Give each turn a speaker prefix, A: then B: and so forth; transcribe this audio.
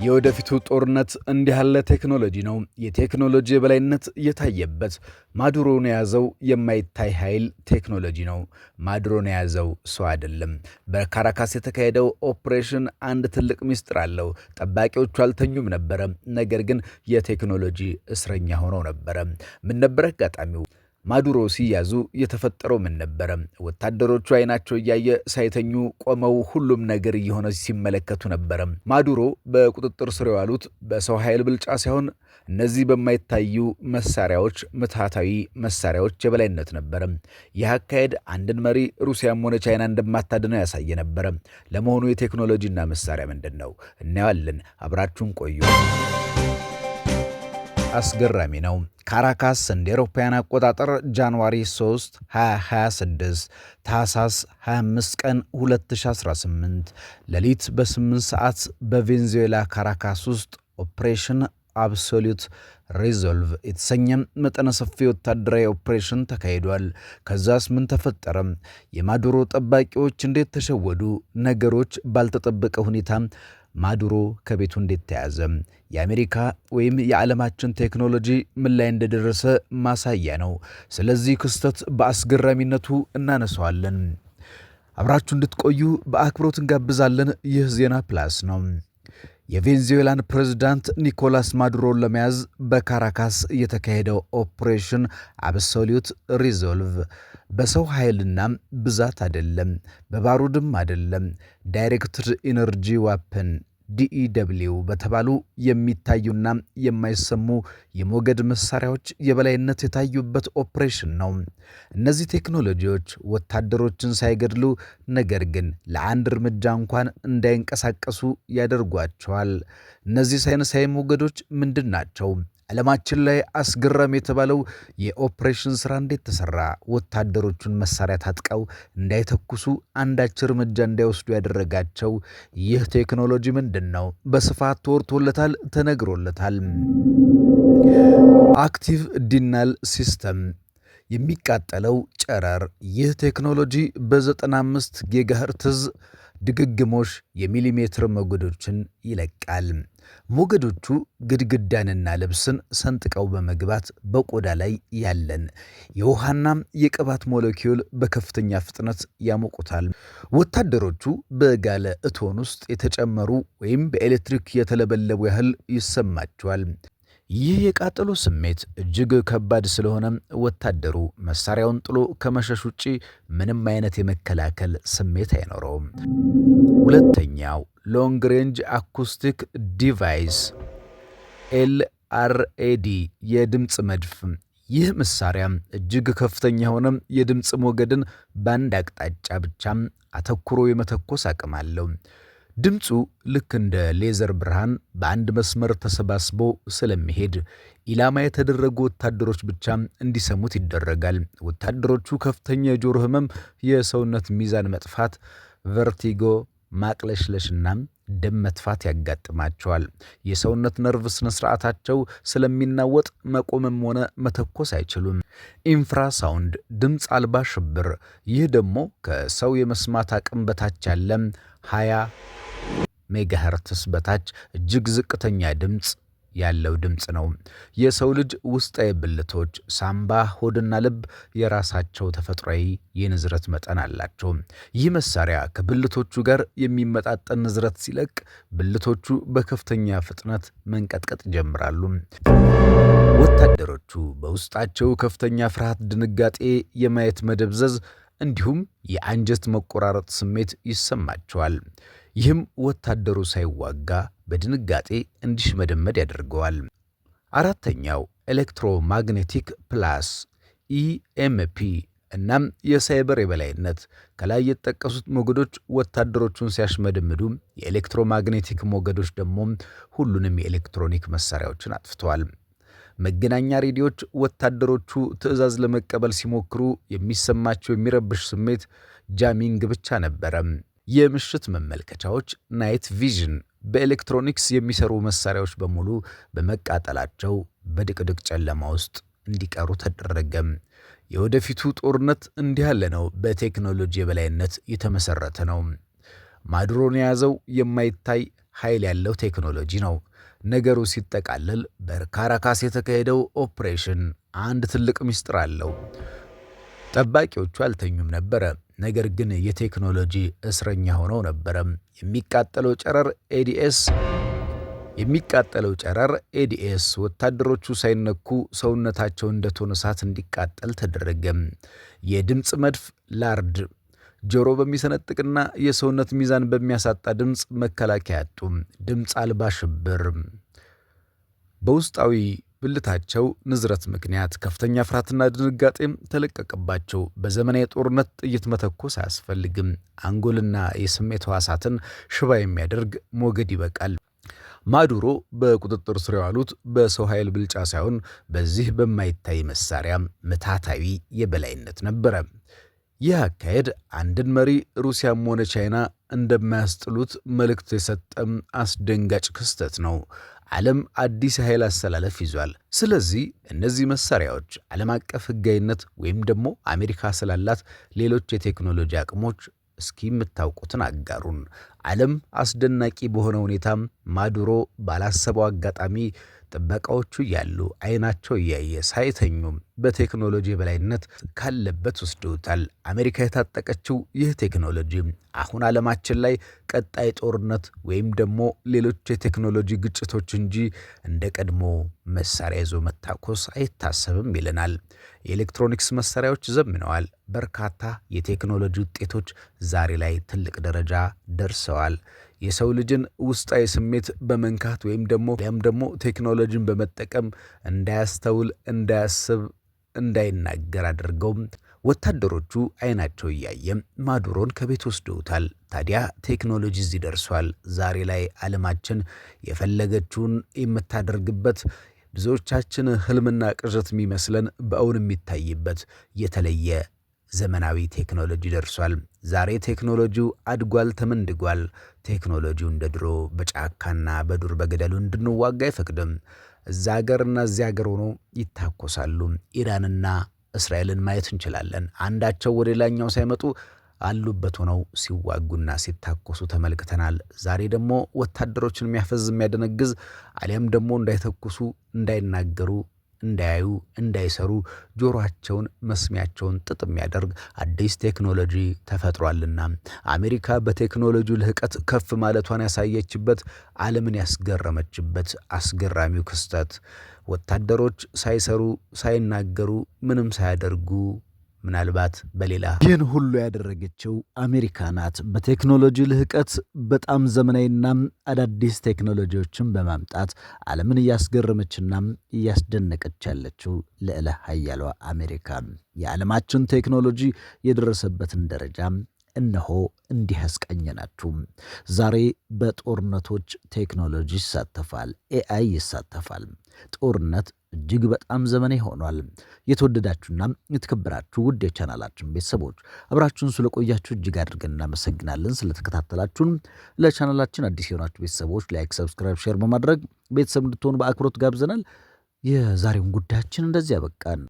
A: የወደፊቱ ጦርነት እንዲህ ያለ ቴክኖሎጂ ነው። የቴክኖሎጂ የበላይነት የታየበት ማዱሮን የያዘው የማይታይ ኃይል ቴክኖሎጂ ነው። ማዱሮን የያዘው ሰው አይደለም። በካራካስ የተካሄደው ኦፕሬሽን አንድ ትልቅ ሚስጥር አለው። ጠባቂዎቹ አልተኙም ነበረ፣ ነገር ግን የቴክኖሎጂ እስረኛ ሆነው ነበረ። ምን ነበረ አጋጣሚው? ማዱሮ ሲያዙ የተፈጠረው ምን ነበረ? ወታደሮቹ አይናቸው እያየ ሳይተኙ ቆመው ሁሉም ነገር እየሆነ ሲመለከቱ ነበረ። ማዱሮ በቁጥጥር ስር የዋሉት በሰው ኃይል ብልጫ ሳይሆን እነዚህ በማይታዩ መሳሪያዎች፣ ምትሃታዊ መሳሪያዎች የበላይነት ነበረ። ይህ አካሄድ አንድን መሪ ሩሲያም ሆነ ቻይና እንደማታድነው ያሳየ ነበረ። ለመሆኑ የቴክኖሎጂና መሳሪያ ምንድን ነው? እናያለን። አብራችሁን ቆዩ። አስገራሚ ነው። ካራካስ እንደ አውሮፓውያን አቆጣጠር ጃንዋሪ 3 2026 ታህሳስ 25 ቀን 2018 ሌሊት በ8 ሰዓት በቬንዙዌላ ካራካስ ውስጥ ኦፕሬሽን አብሶሉት ሪዞልቭ የተሰኘ መጠነ ሰፊ ወታደራዊ ኦፕሬሽን ተካሂዷል። ከዛስ ምን ተፈጠረ? የማዱሮ ጠባቂዎች እንዴት ተሸወዱ? ነገሮች ባልተጠበቀ ሁኔታ ማዱሮ ከቤቱ እንዴት ተያዘ? የአሜሪካ ወይም የዓለማችን ቴክኖሎጂ ምን ላይ እንደደረሰ ማሳያ ነው። ስለዚህ ክስተት በአስገራሚነቱ እናነሳዋለን። አብራችሁ እንድትቆዩ በአክብሮት እንጋብዛለን። ይህ ዜና ፕላስ ነው። የቬንዙዌላን ፕሬዝዳንት ኒኮላስ ማዱሮን ለመያዝ በካራካስ የተካሄደው ኦፕሬሽን አብሶሉት ሪዞልቭ በሰው ኃይልና ብዛት አይደለም፣ በባሩድም አይደለም። ዳይሬክትድ ኢነርጂ ዋፐን DEW በተባሉ የሚታዩና የማይሰሙ የሞገድ መሳሪያዎች የበላይነት የታዩበት ኦፕሬሽን ነው። እነዚህ ቴክኖሎጂዎች ወታደሮችን ሳይገድሉ ነገር ግን ለአንድ እርምጃ እንኳን እንዳይንቀሳቀሱ ያደርጓቸዋል። እነዚህ ሳይንሳዊ ሞገዶች ምንድን ናቸው? ዓለማችን ላይ አስገራሚ የተባለው የኦፕሬሽን ስራ እንዴት ተሰራ? ወታደሮቹን መሳሪያ ታጥቀው እንዳይተኩሱ አንዳች እርምጃ እንዳይወስዱ ያደረጋቸው ይህ ቴክኖሎጂ ምንድን ነው? በስፋት ተወርቶለታል፣ ተነግሮለታል። አክቲቭ ዲናል ሲስተም የሚቃጠለው ጨረር። ይህ ቴክኖሎጂ በ95 ጊጋሄርትዝ ድግግሞሽ የሚሊሜትር ሞገዶችን ይለቃል። ሞገዶቹ ግድግዳንና ልብስን ሰንጥቀው በመግባት በቆዳ ላይ ያለን የውሃና የቅባት ሞለኪውል በከፍተኛ ፍጥነት ያሞቁታል። ወታደሮቹ በጋለ እቶን ውስጥ የተጨመሩ ወይም በኤሌክትሪክ የተለበለቡ ያህል ይሰማቸዋል። ይህ የቃጠሎ ስሜት እጅግ ከባድ ስለሆነ ወታደሩ መሳሪያውን ጥሎ ከመሸሽ ውጪ ምንም አይነት የመከላከል ስሜት አይኖረውም። ሁለተኛው ሎንግ ሬንጅ አኩስቲክ ዲቫይስ LRAD የድምፅ መድፍ። ይህ መሳሪያ እጅግ ከፍተኛ የሆነ የድምፅ ሞገድን በአንድ አቅጣጫ ብቻም አተኩሮ የመተኮስ አቅም አለው። ድምፁ ልክ እንደ ሌዘር ብርሃን በአንድ መስመር ተሰባስቦ ስለሚሄድ ኢላማ የተደረጉ ወታደሮች ብቻ እንዲሰሙት ይደረጋል። ወታደሮቹ ከፍተኛ የጆሮ ህመም፣ የሰውነት ሚዛን መጥፋት፣ ቨርቲጎ፣ ማቅለሽለሽና ደም መጥፋት ያጋጥማቸዋል። የሰውነት ነርቭ ስነ ስርዓታቸው ስለሚናወጥ መቆምም ሆነ መተኮስ አይችሉም። ኢንፍራሳውንድ ድምፅ አልባ ሽብር። ይህ ደግሞ ከሰው የመስማት አቅም በታች ያለ 20 ሜጋሄርትስ በታች እጅግ ዝቅተኛ ድምፅ ያለው ድምፅ ነው። የሰው ልጅ ውስጣዊ ብልቶች ሳምባ፣ ሆድና ልብ የራሳቸው ተፈጥሯዊ የንዝረት መጠን አላቸው። ይህ መሳሪያ ከብልቶቹ ጋር የሚመጣጠን ንዝረት ሲለቅ ብልቶቹ በከፍተኛ ፍጥነት መንቀጥቀጥ ይጀምራሉ። ወታደሮቹ በውስጣቸው ከፍተኛ ፍርሃት፣ ድንጋጤ፣ የማየት መደብዘዝ እንዲሁም የአንጀት መቆራረጥ ስሜት ይሰማቸዋል። ይህም ወታደሩ ሳይዋጋ በድንጋጤ እንዲሽመደመድ ያደርገዋል። አራተኛው ኤሌክትሮማግኔቲክ ፕላስ EMP እናም የሳይበር የበላይነት። ከላይ የተጠቀሱት ሞገዶች ወታደሮቹን ሲያሽመደምዱ፣ የኤሌክትሮማግኔቲክ ሞገዶች ደግሞ ሁሉንም የኤሌክትሮኒክ መሳሪያዎችን አጥፍተዋል። መገናኛ ሬዲዮች ወታደሮቹ ትዕዛዝ ለመቀበል ሲሞክሩ የሚሰማቸው የሚረብሽ ስሜት ጃሚንግ ብቻ ነበረ። የምሽት መመልከቻዎች ናይት ቪዥን በኤሌክትሮኒክስ የሚሰሩ መሳሪያዎች በሙሉ በመቃጠላቸው በድቅድቅ ጨለማ ውስጥ እንዲቀሩ ተደረገ። የወደፊቱ ጦርነት እንዲህ ያለ ነው። በቴክኖሎጂ የበላይነት የተመሰረተ ነው። ማዱሮን የያዘው የማይታይ ኃይል ያለው ቴክኖሎጂ ነው። ነገሩ ሲጠቃለል በካራካስ የተካሄደው ኦፕሬሽን አንድ ትልቅ ምስጢር አለው። ጠባቂዎቹ አልተኙም ነበረ፣ ነገር ግን የቴክኖሎጂ እስረኛ ሆነው ነበረ። የሚቃጠለው ጨረር ኤዲኤስ ወታደሮቹ ሳይነኩ ሰውነታቸው እንደ ቶን እሳት እንዲቃጠል ተደረገ። የድምፅ መድፍ ላርድ ጆሮ በሚሰነጥቅና የሰውነት ሚዛን በሚያሳጣ ድምፅ መከላከያ አጡ። ድምፅ አልባ ሽብር። በውስጣዊ ብልታቸው ንዝረት ምክንያት ከፍተኛ ፍርሃትና ድንጋጤም ተለቀቀባቸው። በዘመናዊ ጦርነት ጥይት መተኮስ አያስፈልግም። አንጎልና የስሜት ሕዋሳትን ሽባ የሚያደርግ ሞገድ ይበቃል። ማዱሮ በቁጥጥር ስር የዋሉት በሰው ኃይል ብልጫ ሳይሆን በዚህ በማይታይ መሳሪያ ምትሃታዊ የበላይነት ነበረ። ይህ አካሄድ አንድን መሪ ሩሲያም ሆነ ቻይና እንደማያስጥሉት መልእክት የሰጠም አስደንጋጭ ክስተት ነው። ዓለም አዲስ የኃይል አሰላለፍ ይዟል። ስለዚህ እነዚህ መሳሪያዎች ዓለም አቀፍ ሕጋዊነት ወይም ደግሞ አሜሪካ ስላላት ሌሎች የቴክኖሎጂ አቅሞች እስኪ የምታውቁትን አጋሩን። ዓለም አስደናቂ በሆነ ሁኔታም ማዱሮ ባላሰበው አጋጣሚ ጥበቃዎቹ እያሉ አይናቸው እያየ ሳይተኙም በቴክኖሎጂ የበላይነት ካለበት ወስደውታል። አሜሪካ የታጠቀችው ይህ ቴክኖሎጂ አሁን ዓለማችን ላይ ቀጣይ ጦርነት ወይም ደግሞ ሌሎች የቴክኖሎጂ ግጭቶች እንጂ እንደ ቀድሞ መሳሪያ ይዞ መታኮስ አይታሰብም ይለናል። የኤሌክትሮኒክስ መሳሪያዎች ዘምነዋል። በርካታ የቴክኖሎጂ ውጤቶች ዛሬ ላይ ትልቅ ደረጃ ደርሰዋል። የሰው ልጅን ውስጣዊ ስሜት በመንካት ወይም ደግሞ ቴክኖሎጂን በመጠቀም እንዳያስተውል፣ እንዳያስብ፣ እንዳይናገር አድርገው ወታደሮቹ አይናቸው እያየ ማዱሮን ከቤት ወስደውታል። ታዲያ ቴክኖሎጂ እዚህ ደርሷል። ዛሬ ላይ ዓለማችን የፈለገችውን የምታደርግበት ብዙዎቻችን ህልምና ቅዠት የሚመስለን በእውን የሚታይበት የተለየ ዘመናዊ ቴክኖሎጂ ደርሷል። ዛሬ ቴክኖሎጂው አድጓል፣ ተመንድጓል። ቴክኖሎጂው እንደ ድሮ በጫካና በዱር በገደሉ እንድንዋጋ አይፈቅድም። እዛ ሀገርና እዚያ ሀገር ሆኖ ይታኮሳሉ። ኢራንና እስራኤልን ማየት እንችላለን። አንዳቸው ወደ ሌላኛው ሳይመጡ አሉበት ሆነው ሲዋጉና ሲታኮሱ ተመልክተናል። ዛሬ ደግሞ ወታደሮችን የሚያፈዝ የሚያደነግዝ አሊያም ደግሞ እንዳይተኩሱ፣ እንዳይናገሩ፣ እንዳያዩ፣ እንዳይሰሩ ጆሮአቸውን መስሚያቸውን ጥጥ የሚያደርግ አዲስ ቴክኖሎጂ ተፈጥሯልና አሜሪካ በቴክኖሎጂ ልህቀት ከፍ ማለቷን ያሳየችበት፣ ዓለምን ያስገረመችበት አስገራሚው ክስተት ወታደሮች ሳይሰሩ፣ ሳይናገሩ፣ ምንም ሳያደርጉ ምናልባት በሌላ ይህን ሁሉ ያደረገችው አሜሪካ ናት። በቴክኖሎጂ ልህቀት በጣም ዘመናዊና አዳዲስ ቴክኖሎጂዎችን በማምጣት ዓለምን እያስገረመችና እያስደነቀች ያለችው ልዕለ ኃያሏ አሜሪካ የዓለማችን ቴክኖሎጂ የደረሰበትን ደረጃ እነሆ እንዲህ ያስቀኘናችሁ። ዛሬ በጦርነቶች ቴክኖሎጂ ይሳተፋል፣ ኤአይ ይሳተፋል። ጦርነት እጅግ በጣም ዘመናዊ ሆኗል። የተወደዳችሁና የተከበራችሁ ውድ የቻናላችን ቤተሰቦች አብራችሁን ስለቆያችሁ እጅግ አድርገን እናመሰግናለን። ስለተከታተላችሁን ለቻናላችን አዲስ የሆናችሁ ቤተሰቦች ላይክ፣ ሰብስክራይብ፣ ሼር በማድረግ ቤተሰብ እንድትሆኑ በአክብሮት ጋብዘናል። የዛሬውን ጉዳያችን እንደዚህ ያበቃን።